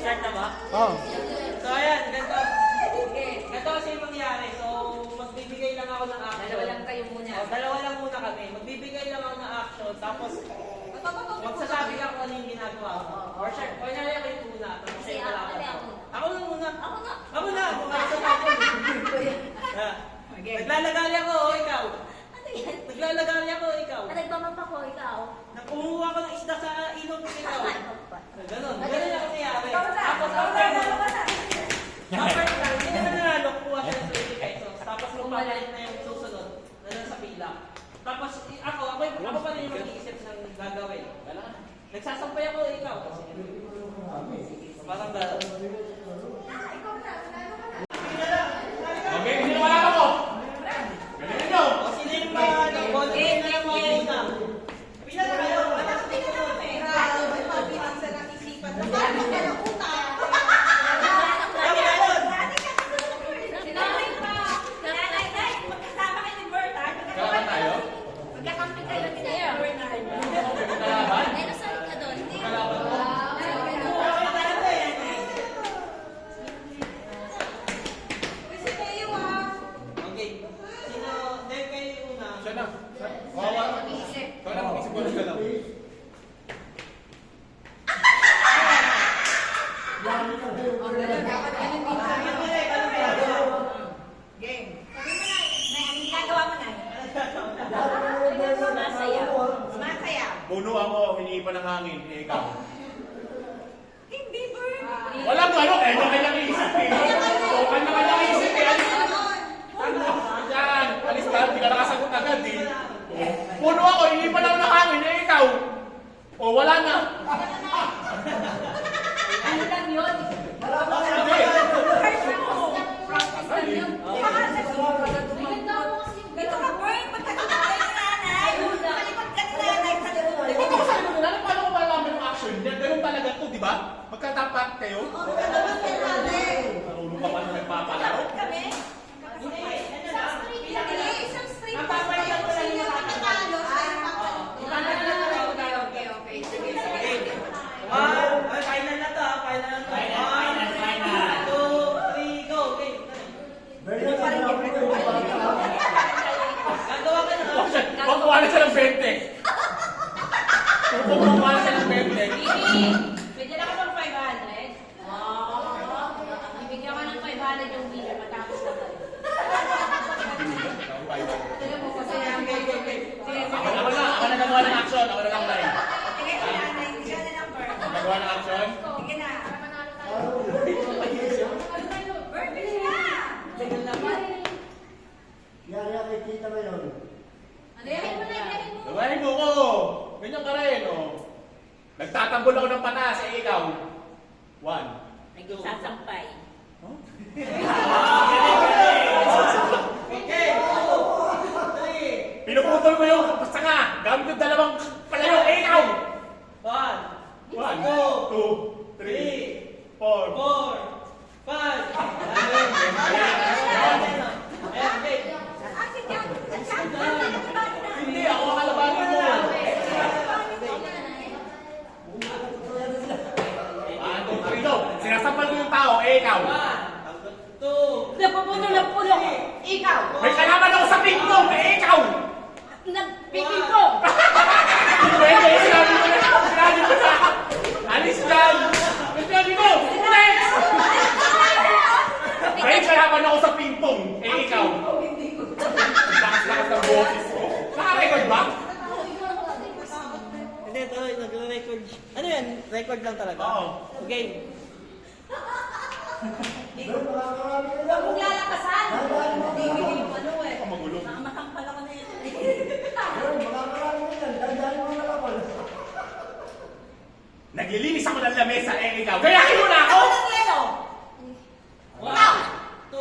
Start na ba? Oo. So ayan, ganito. Ganito kasi yung mangyari. So magbibigay lang ako ng action. Dalawa lang kayo muna. Dalawa lang muna kami. Magbibigay lang ako ng action. Tapos magsasabi ka kung ano yung ginagawa ko. Or sure, kunyari ako yung una. Tapos Kasi sa'yo ako malakas na ako. ako. Ako lang muna. Ako nga. Ako na. Pumasok ako. Naglalagari ako o ikaw. Ano yan? Naglalagari ako o ikaw. Nagpamapa ko ikaw. Kumuha ko ng isda sa ilog ko ikaw. Ano pa? Ganon. Ganon ako nangyari. Ikaw na. Tapos Ikaw na. Number lang, hindi naman nanalo, kuha siya ng 20 pesos. Tapos magpapalit na yung susunod, na sa pila. Tapos ako pa rin yung mag-iisip ng gagawin. Nagsasampay ako, ikaw. Parang gano'n. Ikaw na. Okay, hindi na wala ako. Galing nyo. O sino yung konti na lang mga una? Pila na kayo, wala sa tingin ko eh. Kalaban tayo? Magkakampi kayo ni Bernard. Kalaban? Pero saan ka doon? Kalaban ko? Okay. Sino, dahil kayo yung una. Siya na. Wawa. Ikaw na mag-isip ko ng galaw. Puno ako, hinihipan ng hangin. Eh, ikaw. Walang ano, kanya-kanyang isip eh. So, kanya-kanyang isip eh. Yan, alis ka, hindi ka nakasagot agad eh. Puno ako, hinihipan ako ng hangin. Eh, ikaw. O, wala na. Ano lang yun? Hindi. Practice lang yun. Maganda mo kasi yung Paano ko malaman yung action? Ganun talaga to, di ba? Magkatapat kayo? Marunong ka pa na nagpapalaro? Final na to ah, final na to. Final. 1, 2, 3, go. Okay. Gagawa ka na. Kukuha na siya ng 20. Kukuha na siya ng 20. Pwede na ka pang 500? Ibigyan ka ng 500 yung winner matapos na tayo. Tignan mo kasi Ako na gagawa ng action. Ako na lang tayo. Gagawa ng action. Kita mo yun. Ilahin mo na, ilahin mo. Gawain mo ko. Ganyan ka rin, oh. Nagtatanggol ako ng patas, eh ikaw. 1. Nagsasampay. Okay. 2, 3. Pinuputol ko yung sanga. Gamit yung dalawang palayo, eh ikaw. 1, 1, 2, 3, 4. 4, 5. Hindi, ako ang kalabanin mo. Go. Sinasampal ko yung tao, eh ikaw. 2. Napaputol ng pulo. Ikaw. May kalaban ako sa ping-pong, eh ikaw. Nagpiping ko. Pwede, sinabi ko na. Sinabi ko na. Alis dyan. Sinabi ko. Next. May kalaban ako sa ping-pong, eh ikaw. Lakas-lakas ng boses ko. Naka-record ba? Hindi, ito, nagre-record. Ano yan? Record lang talaga? Oo. Okay. Huwag mong lalakasan. Hindi yung ano eh. Ako magulo. Makamatangpal ako na yan. Naglilinis ako ng lamesa, eh ikaw. Gayahin mo na ako! Ako ng yelo. 1, 2.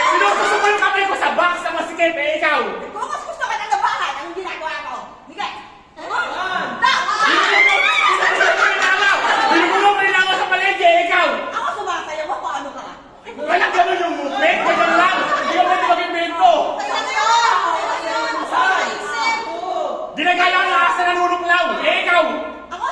Sinususo ko yung kamay ko sa box ng masikip, eh ikaw. Kung mas gusto ka ng labahan, ang ginagawa ko. Bigay. Binubulong mo nila ako sa palengke, eh ikaw. Ako sumasayaw. Paano ka? Walang gano'n yung movement, ganyan lang. Hindi ko pwede mag-invento. Ginagaya ang lakas na nanunuklaw, eh ikaw. Ako,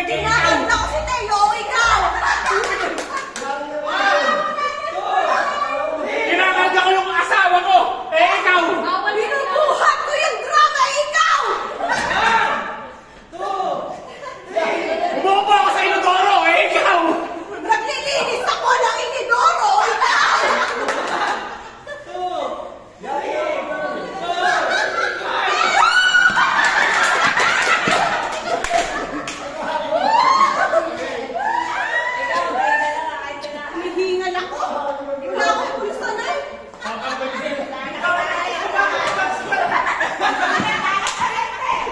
Kinakanta ko si Teo, ikaw! Kinakanta ko yung asawa ko! Eh, ikaw! Binubuhat ko yung drama, ikaw! Umuupo ako sa inodoro! Eh, ikaw! Naglilinis ako ng inidoro, ikaw! Hinihingal ako. Wala akong pulsanay.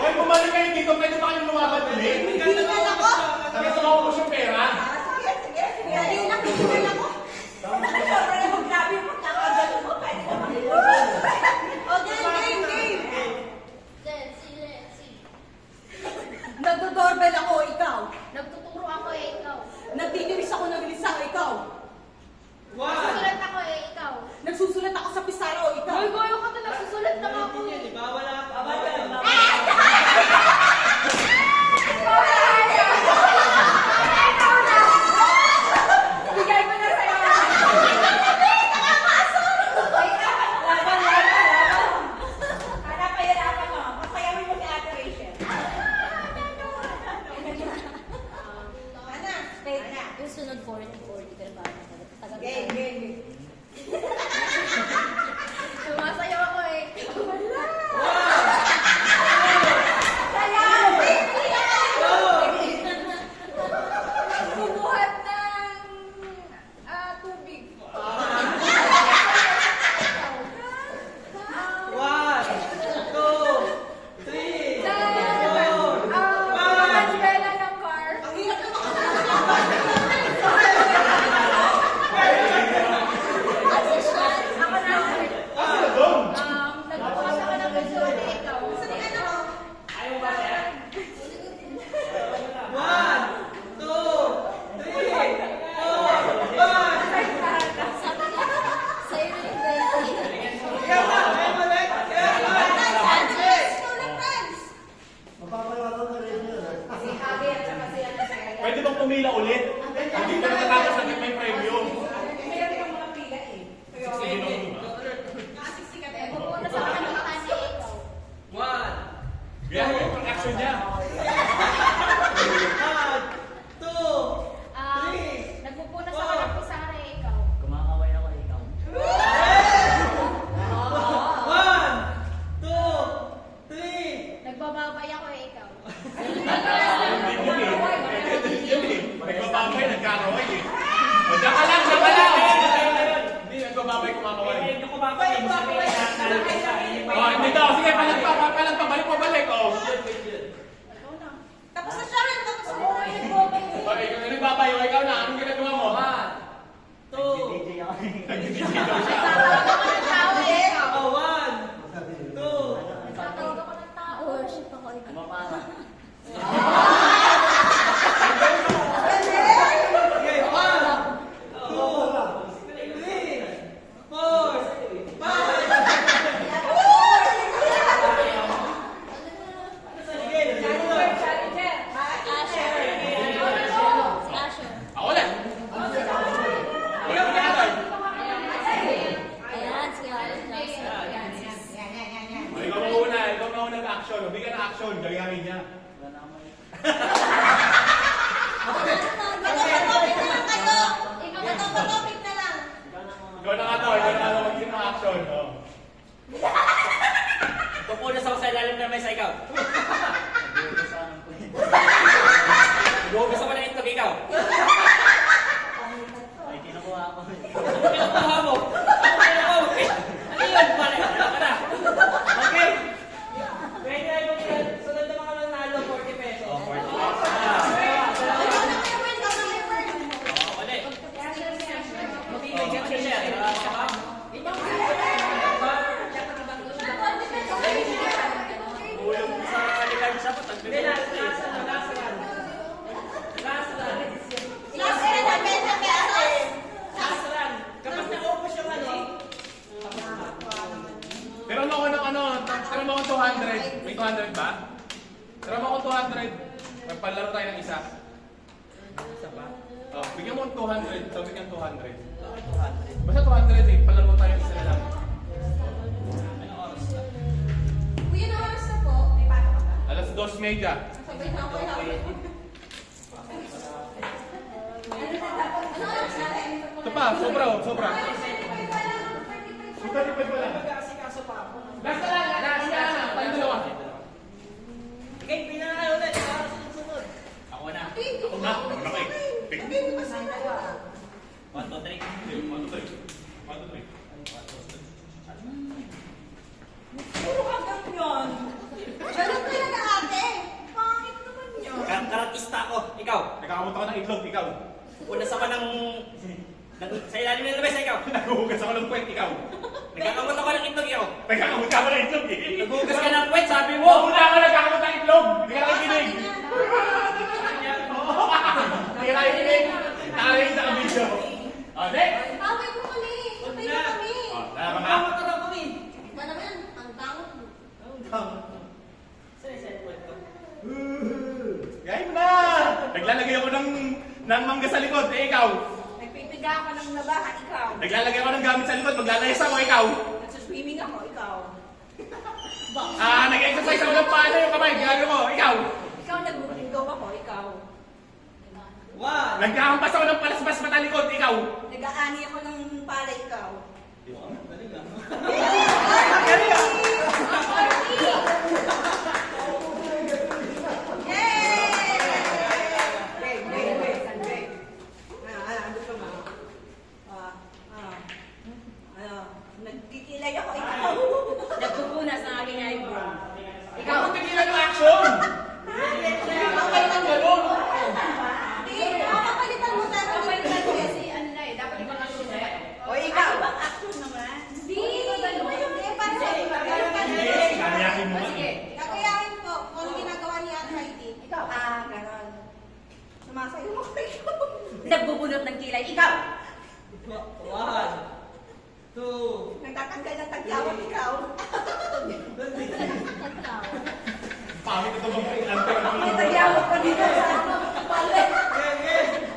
Hoy, bumalik kayo dito. Pwede ba kayong lumaban ulit? Hinihingal ako. Gusto mo ko yung pera? Sige, sige. Dali na, hinihingal ako. Sobra na maglabi mo. Nakagano mo. Pwede naman. O, game, game, game. Nagdo-doorbell ako, ikaw. Nagtuturo ako ikaw. Nagtitiris ako ng lisang, ikaw. Nagsusulat ako ikaw. Nagsusulat ako sa pisaro, ikaw. Hoy, goyo ka to, nagsusulat lang ako. Di ba? Wala ka. Bigay mo na sa'yo. Yung sunod 40 ka na ba? Game, game. Sumasayaw ako eh. Bumuhat ng tubig. One, two, three, four, Manubela ng car. Ang hirap naman. Ako na. Ano doon? Nagbukas ako ng resort ikaw. one, two, three, four, five. Sa'yo rin din. Kaya ba? Kaya balik? Kaya balik? Mapapalaban ka rin yun. Pwede bang pumila ulit? Hindi ka natatapos na may premium. Pupunta sa kanila kasi ikaw. One, Yan yung action niya. one, two, Nagpupuna sa kanila po sa ikaw. Kumakaway ako ikaw. one, two, three. Nagbababay ako ikaw. Yun eh. Nagbababay, nagkakaway eh. O, diyan ka lang, diyan ka lang. Hindi, nagbababay, kumakaway. O, hindi daw. Sige, palag pa, balik pa, balik. O, Tapos na siya, tapos na. o, ikaw nagbabay, o, ikaw na. Anong ginagawa mo? One, two, DJ ako. Nag-DJ daw siya. Nagtatawag ako ng tao ikaw. one, two. Nagtatawag ako ng tao. Worship ako ikaw. Kumapara. Okay, one, two, three, four, five. Sige, Si Asher. Ako ulit. Ulit, ulit. Ayan, si Asher. O, ikaw mauna ng-action. O, bigyan ng action. Galinganin niya. Wala na ako. Matapatopik na lang kayo. Matapatopik na lang. Ikaw na nga to. Mag-give ng action. O. Pupunas ako sa ilalim ng mesa ikaw. Gusto ko na ito, ikaw. Ay, kinukuha ako. Pinukuha mo. Ano yun? Balik ka na. Okay. Pwede na yung sunod na mga nanalo, 40 pesos. Oh, 40. Ulit. Bigyan ko siya. Ulong sa kalilang siya po. Hindi, last run. Last run. Kapag naubos yung ano, Pero mo ako ng ano, tira mo ako 200. May 200 ba? Tira mo ako 200. Magpalaro tayo ng isa. Isa ba? Oh, bigyan mo ng 200. Sabi niya 200. Bakit 200? Basta 200 eh. Palaro tayo isa na lang. Anong oras na? Kuya, na oras na po. May pato ka ba? Alas 2:30. Sabay na ako yung Ano oras na? Ito pa, sobra oh, sobra. Super tipid mo lang. Mag-aasikaso pa ako. Last na lang, last na lang. Tayo dalawa. Okay, pinaka ulit. Para sa susunod. Ako na. Ako na, malaki. Hindi mo pa sa dalawa. 1, 2, 3. 1, 2, 3. Puro ka ganyan. Ganun talaga ate. Pangit naman yun. Karatista ako. Ikaw. Nakakamot ako ng itlog, ikaw. Una sa ng... Sa ilalim ng labas, ikaw. Naghuhugas ako ng puwet, ikaw. Nagkakamot ako ng itlog, ikaw. Nagkakamot ako ng itlog eh. Naghuhugas ka ng puwet, sabi Oo, mo. una ako nagkakamot ng itlog. Hindi ka nakikinig. Hindi ka nakikinig. Nakakinig sa kabisyo. O, next. Away ko kami. Away ko kami. O, tara ka na. Tama ka daw kami. Ba naman, ang tangot mo. Ang dami. Saan yung cellphone ko? Gaya mo na. Naglalagay ako ng mangga sa likod. Eh, ikaw. Nagpipiga ako ng labahan, ikaw. Naglalagay ako ng gamit sa likod. Maglalayas ako, ikaw. Nagsuswimming ako, ikaw. Nag-exercise ako ng paano yung kamay. Gagawin mo, ikaw. Ikaw nagbubulingaw ako, ikaw. One. Nagkahampas ako ng palaspas mata likod. Ikaw. Nag-aani ako ng pala, ikaw. Galing ah. Nagkikilay ako, ikaw. Nagpupunas ng aking eyebrow. Ikaw ang tigilan yung action. Okay lang Ganun. Kapalitan mo tayo. Kapalitan mo kasi ano na eh, dapat ibang action na eh. O ikaw. Ibang action naman. Hindi. Para sa Kanayakin mo. Sige. Kakayahin po kung ano ginagawa ni Ate Heidi. Ikaw. Ganon. Sumasayo mo kayo. Nagbubunot ng kilay. Ikaw. One. Two. Nagtatanggal ng tagyawat. Ikaw. Pangit ito bang antay Ang tagyawat ko dito sa palit.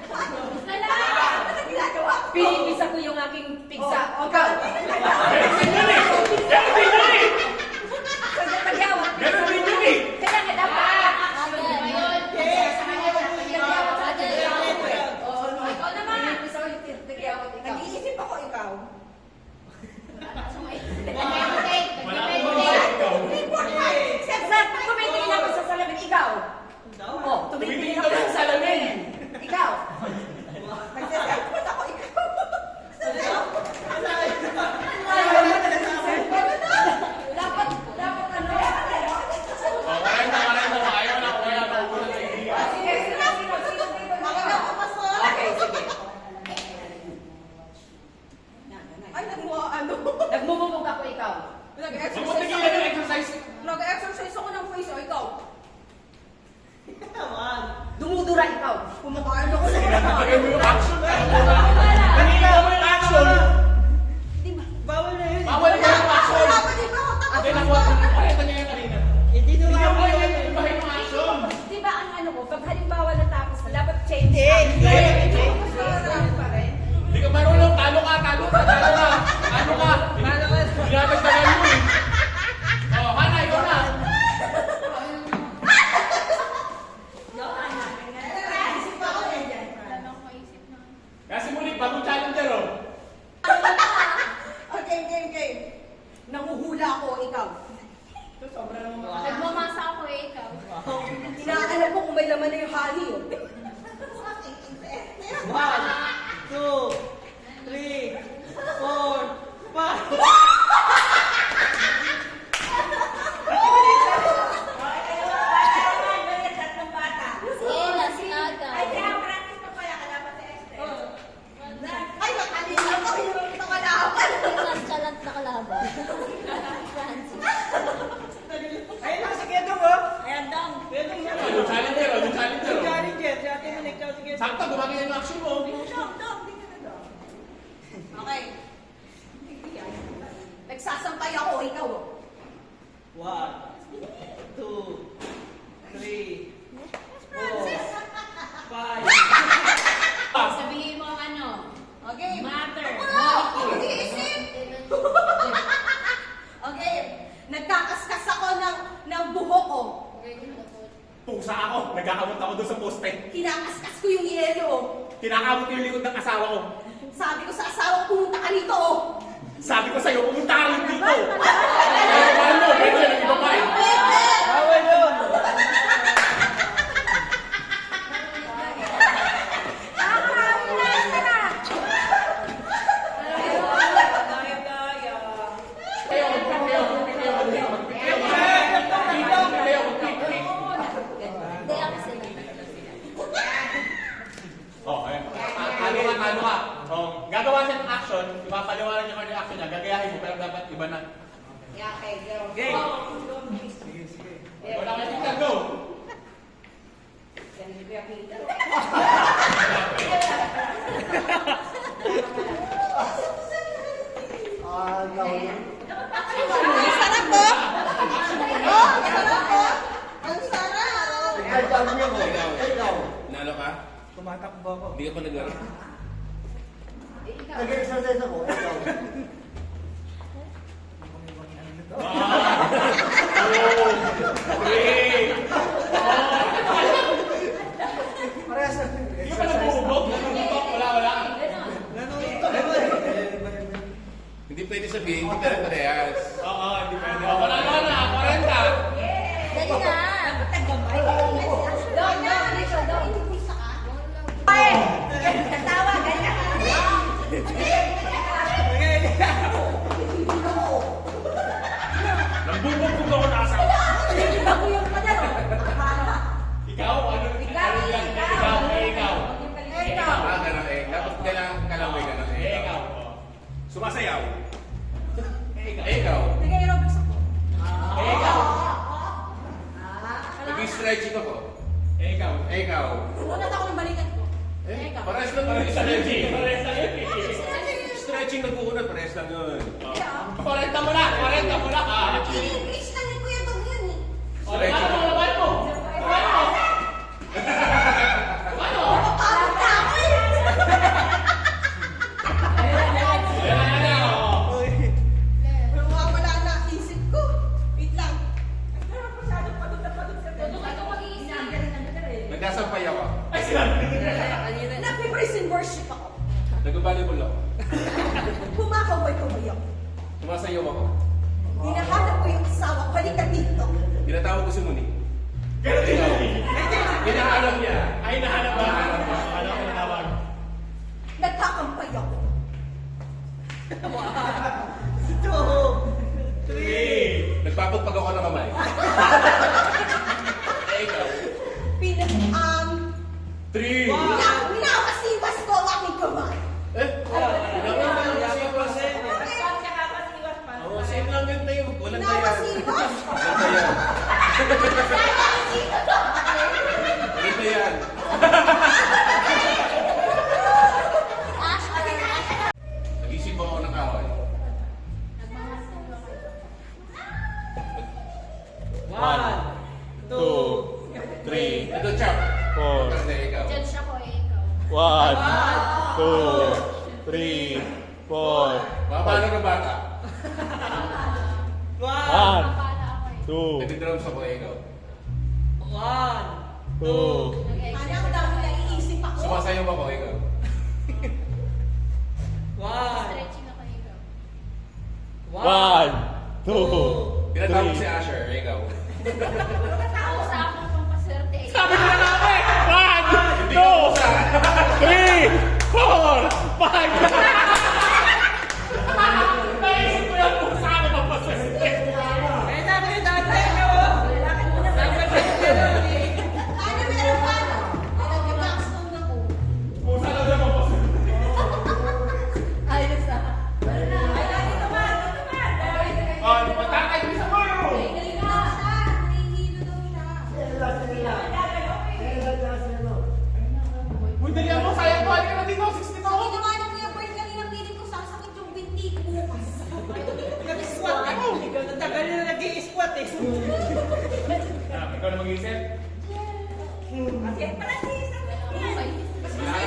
Basta lang. Ano ginagawa ko? Pinipisa ko yung aking pizza. Ikaw. Sa tagyawat. Ganun din yun eh. Kaya nga dapat. Sa kanya dapat tagyawat sa atin. Oo, no. Ikaw naman. Pinipisa ko yung tagyawat. Nag-iisip ako, ikaw. Wala akong mag-isip ikaw. Sir, tumitingin ako sa salamin. Ikaw. Oh, Tumitingin ka ba sa salamin? Ikaw. Nagsasalpon ako, ikaw. Dapat ano? Waray mo. Ayaw na. Ayaw na. Ulo na idea. Sige. Ako na papasok. Okay, sige. Ay, Nagmumumog ako ikaw. Huwag mo tigilan yung exercise. Nag-exercise ako ng face, o ikaw. One. Dumudura ikaw. Kumakain ako sa Nagtagal mo yung action. Nangigaw mo yung action. Bawal na yun. Bawal ka yung action. Wala pa din ako. Hindi nakuha. Pakita niya yung kanina. Hindi Hindi nyo mo yung ibahin yung action. Di ba ang ano ko, pag halimbawa natapos na, dapat change. Hindi. Hindi ka marunong. Talo ka. Ano ka? Ginagagdagan mo eh. Oh, Hana, ikaw na. Kasi muli, bagong challenger oh. Okay. Nanguhula ako, ikaw. Nagmamasa ako eh, ikaw. Inaalam ko kung may laman na yung honey. One. Two. Three. Four. Five. Silas aga. Ay, kaya practice pa pala ka dapat sa extra. Ay, makalina ko yung nakalaban. Chalant na kalaban. Francis. Ayun lang si Kedong oh. Ayan, dong. Kedong yan. Yung challenger oh. Challenger. buhok ko. Pusa ako. Nagkakamot ako doon sa poste. Kinakaskas ko yung yelo. Kinakamot ko yung likod ng asawa ko. Sabi ko sa asawa ko, pumunta ka rito. Sabi ko sa'yo, pumunta ka rin dito. Mahal mo, pwede siya ng iba pa eh. Bawal yun! Kayo, magpik kayo. Oh, ayun. Talo ka. Oh, gagawa siya ng action, ipapaliwanag niya kung ano yung action niya, gagayahin mo, pero dapat iba na. Game! Wala kayo tingnan, go! Ang sarap ko. Oh, ang sarap ko. Ang sarap. Ay, sabi niyo ko. Ikaw. Nalo ka? Tumatakbo ako. Hindi ka pa naglaro. Nag-exercise ako. Ikaw. Parehas na. Hindi ka nabuhubog? Nabuhubog? Wala. Hindi pwede sabihin, hindi tayo parehas. Oo, hindi pwede. Wala na, 40. Dali na. Doon na. Inubusa ka. Ay! Tatawa, ganyan. Nambubog ako na asawa. Ako yung padaro. Ikaw, ano? Ikaw. Ikaw. Ganun eh. Dapat kailangan kalamay ganun eh. Ikaw. Sumasayaw. Ikaw. Ikaw. Sige, aerobics ako. Ikaw. Nag-stretching ako. Ikaw. Ikaw. Unat ako ng balikan ko. Parehas lang yun. Stretching. Stretching. Stretching nag-uunat. Parehas lang yun. 40 mo na ka. English lang yung kuya Tom yun eh. Laban mo. Mapapagod na ako eh. Pero wala na isip ko. Wait lang. Pero masyadong pagod na pagod sa Nagkasampay ako. Ay, sinabi. Napipraise and worship ako. Nag-volleyball ako. Kumakaway-kaway ako. Sumasayaw ako. Hinahanap ko yung asawa ko. Halika dito. Tinatawag ko si Muni. Ikaw. Hinahanap niya. Ay, nahanap ba? Ano ko natawag? Nagkakampay ako. 3. Nagpapagpag ako ng kamay. Ikaw. Minawasiwas ko ang aking kamay. Same lang yun tayo. Walang tayo. Minawasiwas? Walang tayo. Walang tayo. Nag-isip ako ng kahoy. 1, 2, 3. Ito, Chap. 4. Kasi ikaw. Judge ako eh, ikaw. 1, 2, 3, 4. Paano na bata? 1, Pala ako eh. Nag-drums ako ikaw. 1, 2. Anak daw nila iisip ako. Sumasayaw ako ikaw. 1, Stretching ako eh, ikaw. 1, 2. Tinatawag si Asher, ikaw. Ako sa akong pampaswerte eh. Sabi ko na nga ako eh. 1, 2, 3, 4, 5. Naisip ko yan kung saan ako magpaswerte. Ano meron pa? Nag-backstone ako. Kung saan ako magpaswerte. Ayos ah. Ay, dali naman. Oh, matakay mo sa muro. Galing na siya. Nahihilo daw siya. Uy, dali mo. Sayang ko. Halika na dito. 60 na ako. Ginawa na Kuya Boy kanina piling ko sasakit yung binti ko bukas. nag-squat ako. Natagal na nag-i-squat eh. Ikaw na mag-iisip. Kasi pala si Wala ka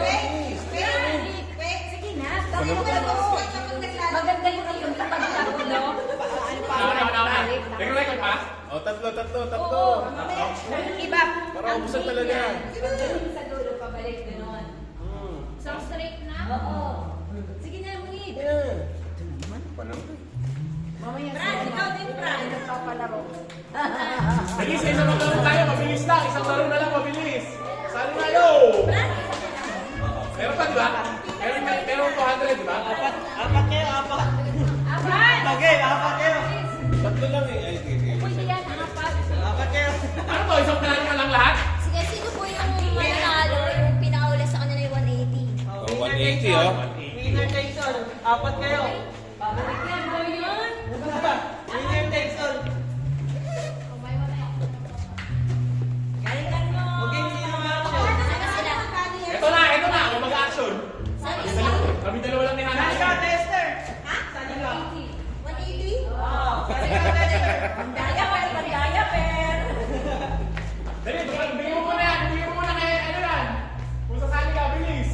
maisip? Sige na. Dami mo ka nag-squat kapag naglalaro. Maganda yung kapag tapos no? Record pa? O, tatlo. Oo, mamaya. Iba. Para ubusan talaga. Pagdating sa dulo, pabalik ganon. Isang straight na? Oo. Sige na, munid. Mamaya Fran, ikaw din, Fran. nagpapalaro. Sige, sa isang maglaro tayo, mabilis lang. Isang laro na lang, mabilis. Sali tayo! Meron pa, di ba? Meron 200, di ba? Apat kayo, apat. Apat! Okay, apat kayo. Tatlo lang eh. Ay, sige. Pwede yan, apat. Apat kayo. Ano to? Isang plano na lang lahat? Sige, sino po yung mananalo? Yung pinakaula sa kanila yung 180. Oh, 180 oh. Winner takes all. Apat kayo. Babalik yan, boy yun. Winner takes all. Kumay mo na. Galingan mo. Okay, sino mag-action? Ano sila? Ito na. Ako mag-action. Saan Kami isa? dalawa- Kami dalawa lang ni Hana. Saan ka, Tester? Ha? Saan ka? 180? Oo. Saan ka, Tester? Bandaya, bandaya, per. Dali, bigyan mo muna yan. Bigyan mo muna kay ano yan. Kung sasali ka, bilis.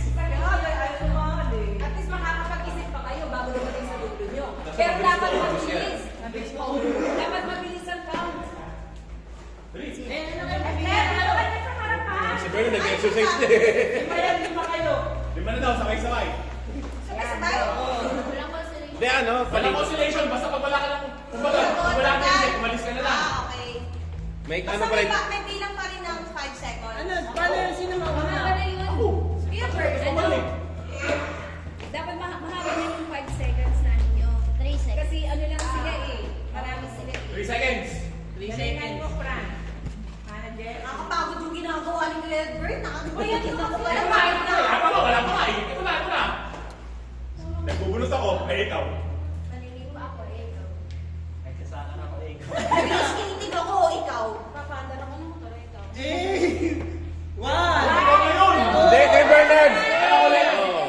At least makakapag-isip pa kayo bago dumating sa dulo nyo. Pero dapat mabilis. Dapat mabilis ang count. Dali. Ano ka na sa harapan? Si Bern nag-exercise na eh. Lima kayo. Lima na daw, sabay-sabay. Sabay-sabay. Walang consolation. Hindi ano, Walang consolation, basta pag wala ka lang, kumbaga, pag wala ka isip, umalis ka na lang. Ah, okay. may ano Basta pa rin. may bilang pa rin ng 5 seconds. Ano? Paano yung sino Mahaba mauna? na yun. Sige, first. Bumalik. Dapat mahaba na yung 5 seconds na ninyo. 3 seconds. Kasi ano lang sila eh. Marami sila eh. 3 seconds. 3 seconds. Nakakapagod yung ginagawa ni Kuya Edward. Nakakapagod yung ginagawa Ito na. Wala pa nga eh. Ito na. Nagbubunot ako. Ay, ikaw.